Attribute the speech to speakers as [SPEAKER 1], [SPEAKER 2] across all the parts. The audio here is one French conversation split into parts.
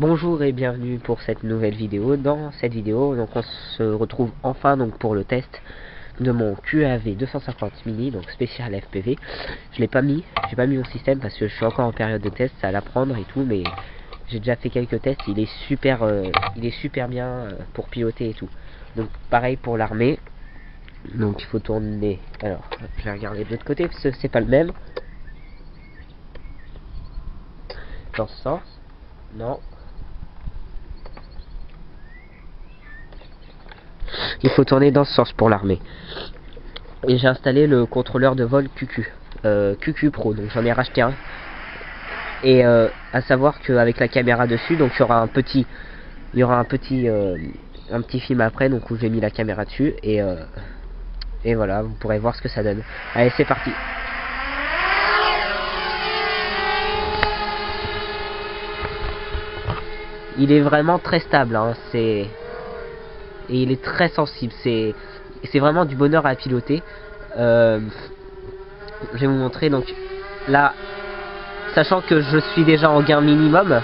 [SPEAKER 1] Bonjour et bienvenue pour cette nouvelle vidéo. Dans cette vidéo, donc on se retrouve enfin donc pour le test de mon QAV 250 mini, donc spécial FPV. J'ai pas mis mon système parce que je suis encore en période de test, ça à l'apprendre et tout, mais j'ai déjà fait quelques tests. Il est super bien pour piloter et tout. Donc pareil pour l'armée. Donc il faut tourner. Alors, je vais regarder de l'autre côté parce que c'est pas le même. Dans ce sens, non. Il faut tourner dans ce sens pour l'armée. Et j'ai installé le contrôleur de vol QQ, QQ Pro, donc j'en ai racheté un. Et à savoir qu'avec la caméra dessus, donc il y aura un petit film après, donc où j'ai mis la caméra dessus et voilà, vous pourrez voir ce que ça donne. Allez, c'est parti. Il est vraiment très stable, hein, et il est très sensible. C'est vraiment du bonheur à piloter. Je vais vous montrer donc là, sachant que je suis déjà en gain minimum.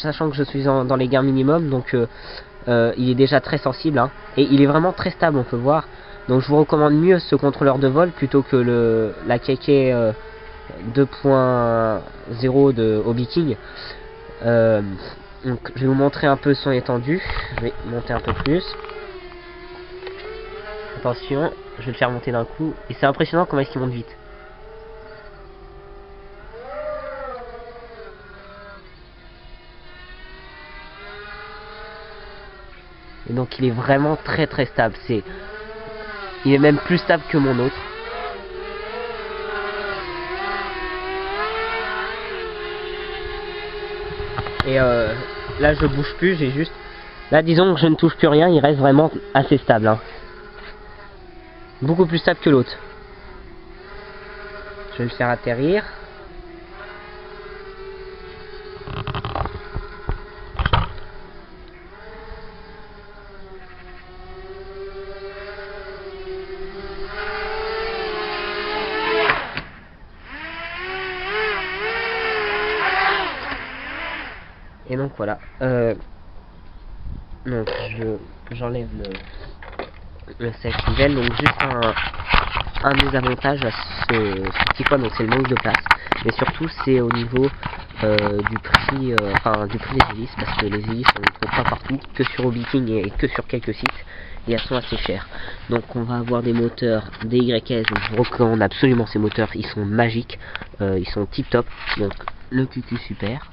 [SPEAKER 1] Sachant que je suis dans les gains minimum, donc il est déjà très sensible, hein, et il est vraiment très stable, on peut voir. Donc je vous recommande mieux ce contrôleur de vol plutôt que la KK 2.0 de Hobby King. Donc je vais vous montrer un peu son étendue. Je vais monter un peu plus. Attention, je vais le faire monter d'un coup. Et c'est impressionnant comment est-ce qu'il monte vite. Et donc il est vraiment très stable. Il est même plus stable que mon autre. Et là je bouge plus, j'ai juste... Là disons que je ne touche plus rien, il reste vraiment assez stable, hein. Beaucoup plus stable que l'autre. Je vais le faire atterrir. Et donc voilà. Donc j'enlève le safe level. Donc juste un désavantage à ce petit point, donc c'est le manque de place. Mais surtout c'est au niveau du prix des hélices, parce que les hélices on ne trouve pas partout, que sur Hobby King et que sur quelques sites. Et elles sont assez chères. Donc on va avoir des moteurs DYS. Donc je vous recommande absolument ces moteurs. Ils sont magiques. Ils sont tip top. Donc le QQ Super,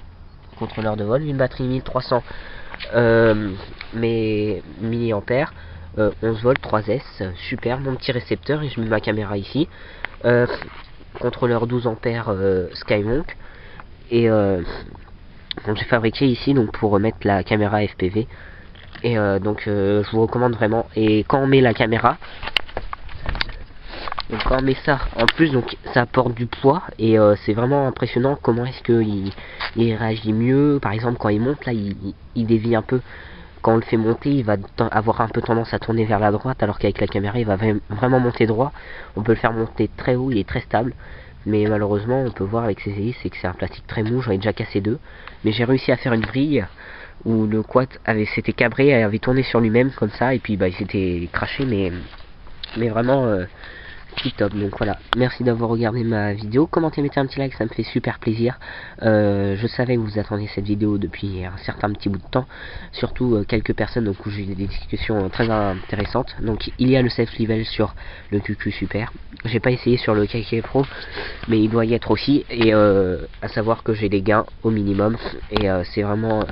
[SPEAKER 1] contrôleur de vol, une batterie 1300 milliampères, 11 volts 3S, super, mon petit récepteur, et je mets ma caméra ici, contrôleur 12 ampères Skymonk, et donc j'ai fabriqué ici donc pour mettre la caméra FPV, et je vous recommande vraiment. Et quand on met la caméra, donc quand on met ça en plus, donc ça apporte du poids, et c'est vraiment impressionnant comment est-ce que il réagit mieux. Par exemple quand il monte là, il dévie un peu. Quand on le fait monter, il va avoir un peu tendance à tourner vers la droite, alors qu'avec la caméra il va vraiment monter droit. On peut le faire monter très haut, il est très stable. Mais malheureusement on peut voir avec ces hélices, c'est que c'est un plastique très mou. J'en ai déjà cassé deux, mais j'ai réussi à faire une grille où le quad s'était cabré, avait tourné sur lui-même comme ça, et puis il s'était craché, mais vraiment tip top. Donc voilà, merci d'avoir regardé ma vidéo, commentez, mettez un petit like, ça me fait super plaisir. Je savais que vous attendiez cette vidéo depuis un certain petit bout de temps, surtout quelques personnes, donc où j'ai eu des discussions très intéressantes. Donc il y a le safe level sur le QQ Super, j'ai pas essayé sur le KK Pro, mais il doit y être aussi. Et à savoir que j'ai des gains au minimum, et c'est vraiment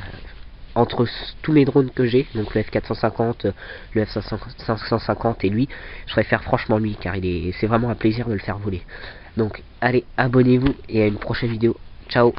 [SPEAKER 1] entre tous mes drones que j'ai, donc le F450, le F550 et lui, je préfère franchement lui, car c'est vraiment un plaisir de le faire voler. Donc allez, abonnez-vous et à une prochaine vidéo. Ciao.